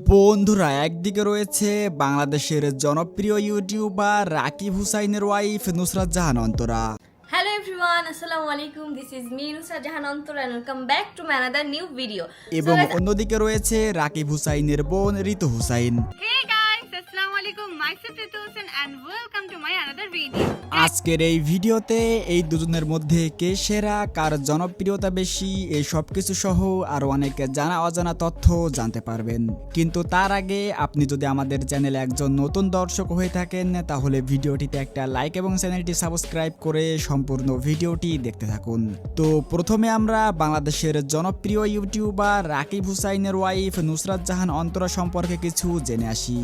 বন্ধুরা, একদিকে রয়েছে বাংলাদেশের জনপ্রিয় ইউটিউবার রাকিব হুসাইনের wife Nusrat Jahan Antara. Hello everyone, Assalamu alaikum. This is me Nusrat Jahan Antara and welcome back to my another new video. এবং অন্যদিকে রয়েছে রাকিব হুসাইনের বোন ঋতু Hussain. Hey guys, Assalamu alaikum. Myself Ritu Hussain and welcome to my another video. আজকের এই ভিডিওতে এই দুজনের মধ্যে কে সেরা, কার জনপ্রিয়তা বেশি, এই সব কিছু সহ আরো অনেক জানা অজানা তথ্য জানতে পারবেন। কিন্তু তার আগে আপনি যদি আমাদের চ্যানেলে একজন নতুন দর্শক হয়ে থাকেন তাহলে ভিডিওটিতে একটা লাইক এবং চ্যানেলটি সাবস্ক্রাইব করে সম্পূর্ণ ভিডিওটি দেখতে থাকুন। তো প্রথমে আমরা বাংলাদেশের জনপ্রিয় ইউটিউবার রাকিব হুসাইনের ওয়াইফ নুসরাত জাহান অন্তরা সম্পর্কে কিছু জেনে আসি।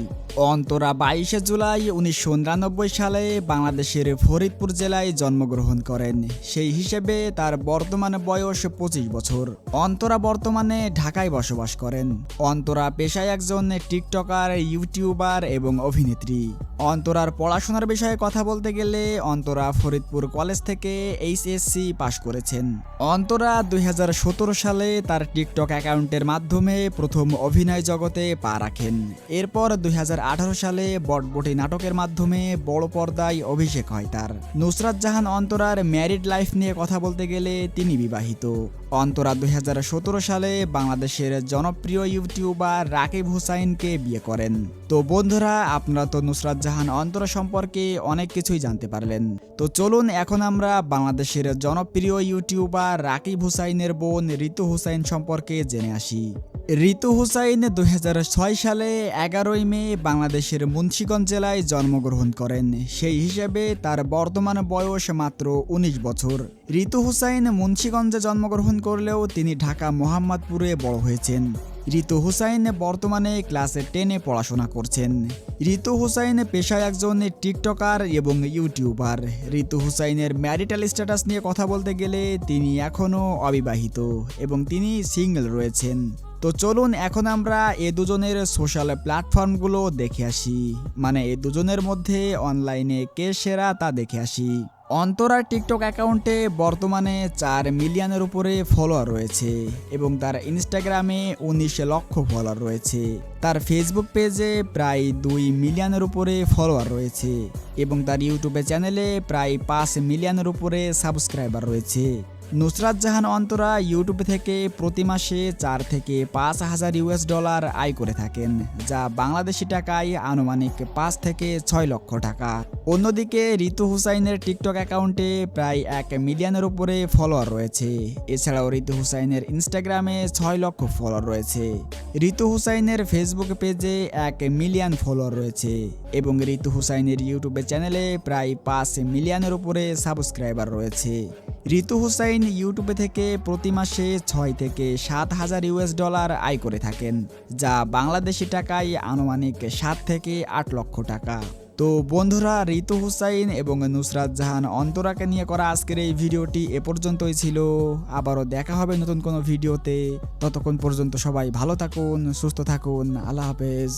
অন্তরা 22 জুলাই 1999 সালে বাংলাদেশের ফরিদপুর জেলায় জন্মগ্রহণ করেন। সেই হিসেবে তার বর্তমানে বয়স 25 বছর। অন্তরা বর্তমানে ঢাকায় বসবাস করেন। অন্তরা পেশায় একজন টিকটকার, ইউটিউবার এবং অভিনেত্রী। অন্তরার পড়াশোনার বিষয়ে কথা বলতে গেলে অন্তরা ফরিদপুর কলেজ থেকে এইচএসসি পাশ করেছেন। অন্তরা 2017 সালে তার টিকটক অ্যাকাউন্টের মাধ্যমে প্রথম অভিনয় জগতে পা রাখেন। এরপর 2018 সালে বটবটি নাটকের মাধ্যমে বড় পর্দায় অভিষেক হয় তার। নুসরাত জাহান অন্তরার ম্যারিড লাইফ নিয়ে কথা বলতে গেলে তিনি বিবাহিত। অন্তরা 2017 সালে বাংলাদেশের জনপ্রিয় ইউটিউবার রাকিব হুসাইনকে বিয়ে করেন। তো বন্ধুরা, আপনারা তো নুসরাত জাহান অন্তরা সম্পর্কে অনেক কিছুই জানতে পারলেন। তো চলুন এখন আমরা বাংলাদেশের জনপ্রিয় ইউটিউবার রাকিব হুসাইনের বোন ঋতু হুসাইন সম্পর্কে জেনে আসি। ঋতু হুসাইন 2006 সালে 11 মে বাংলাদেশের মুন্সিগঞ্জ জেলায় জন্মগ্রহণ করেন। সেই হিসেবে তার বর্তমান বয়স মাত্র 19 বছর। ঋতু হুসাইন মুন্সিগঞ্জে জন্মগ্রহণ করলেও তিনি ঢাকা মোহাম্মদপুরে বড় হয়েছেন। ঋতু হুসাইন বর্তমানে ক্লাসে 10-এ পড়াশোনা করছেন। ঋতু হুসাইন পেশায় একজন টিকটকার এবং ইউটিউবার। ঋতু হুসাইনের ম্যারিটাল স্ট্যাটাস নিয়ে কথা বলতে গেলে তিনি এখনও অবিবাহিত এবং তিনি সিঙ্গেল রয়েছেন। তো চলুন এখন আমরা এ দুজনের সোশ্যাল প্ল্যাটফর্মগুলো দেখে আসি, মানে এ দুজনের মধ্যে অনলাইনে কে সেরা তা দেখে আসি। অন্তরার টিকটক অ্যাকাউন্টে বর্তমানে 4 মিলিয়নের উপরে ফলোয়ার রয়েছে এবং তার ইনস্টাগ্রামে 19 লক্ষ ফলোয়ার রয়েছে। তার ফেসবুক পেজে প্রায় 2 মিলিয়নের উপরে ফলোয়ার রয়েছে এবং তার ইউটিউবে চ্যানেলে প্রায় 5 মিলিয়নের উপরে সাবস্ক্রাইবার রয়েছে। নুসরাত জাহান অন্তরা ইউটিউব থেকে প্রতি মাসে 4 থেকে 5 হাজার $US আয় করে থাকেন, যা বাংলাদেশি টাকায় আনুমানিক 5 থেকে 6 লক্ষ টাকা। অন্যদিকে ঋতু হুসাইনের টিকটক অ্যাকাউন্টে প্রায় 1 মিলিয়নের উপরে ফলোয়ার রয়েছে। এছাড়াও ঋতু হুসাইনের ইনস্টাগ্রামে 6 লক্ষ ফলোয়ার রয়েছে। ঋতু হুসাইনের ফেসবুক পেজে 1 মিলিয়ন ফলোয়ার রয়েছে এবং ঋতু হুসাইনের ইউটিউবে চ্যানেলে প্রায় 5 মিলিয়নের উপরে সাবস্ক্রাইবার রয়েছে। ঋতু হুসাইন ইউটিউবে থেকে প্রতি মাসে 6 থেকে 7 হাজার $US আয় করে থাকেন, যা বাংলাদেশি টাকায় আনুমানিক 7 থেকে 8 লক্ষ টাকা। তো বন্ধুরা, ঋতু হুসাইন এবং নুসরাত জাহান অন্তরাকে নিয়ে করা আজকের এই ভিডিওটি এ পর্যন্তই ছিল। আবারও দেখা হবে নতুন কোনো ভিডিওতে। ততক্ষণ পর্যন্ত সবাই ভালো থাকুন, সুস্থ থাকুন। আল্লাহ হাফেজ।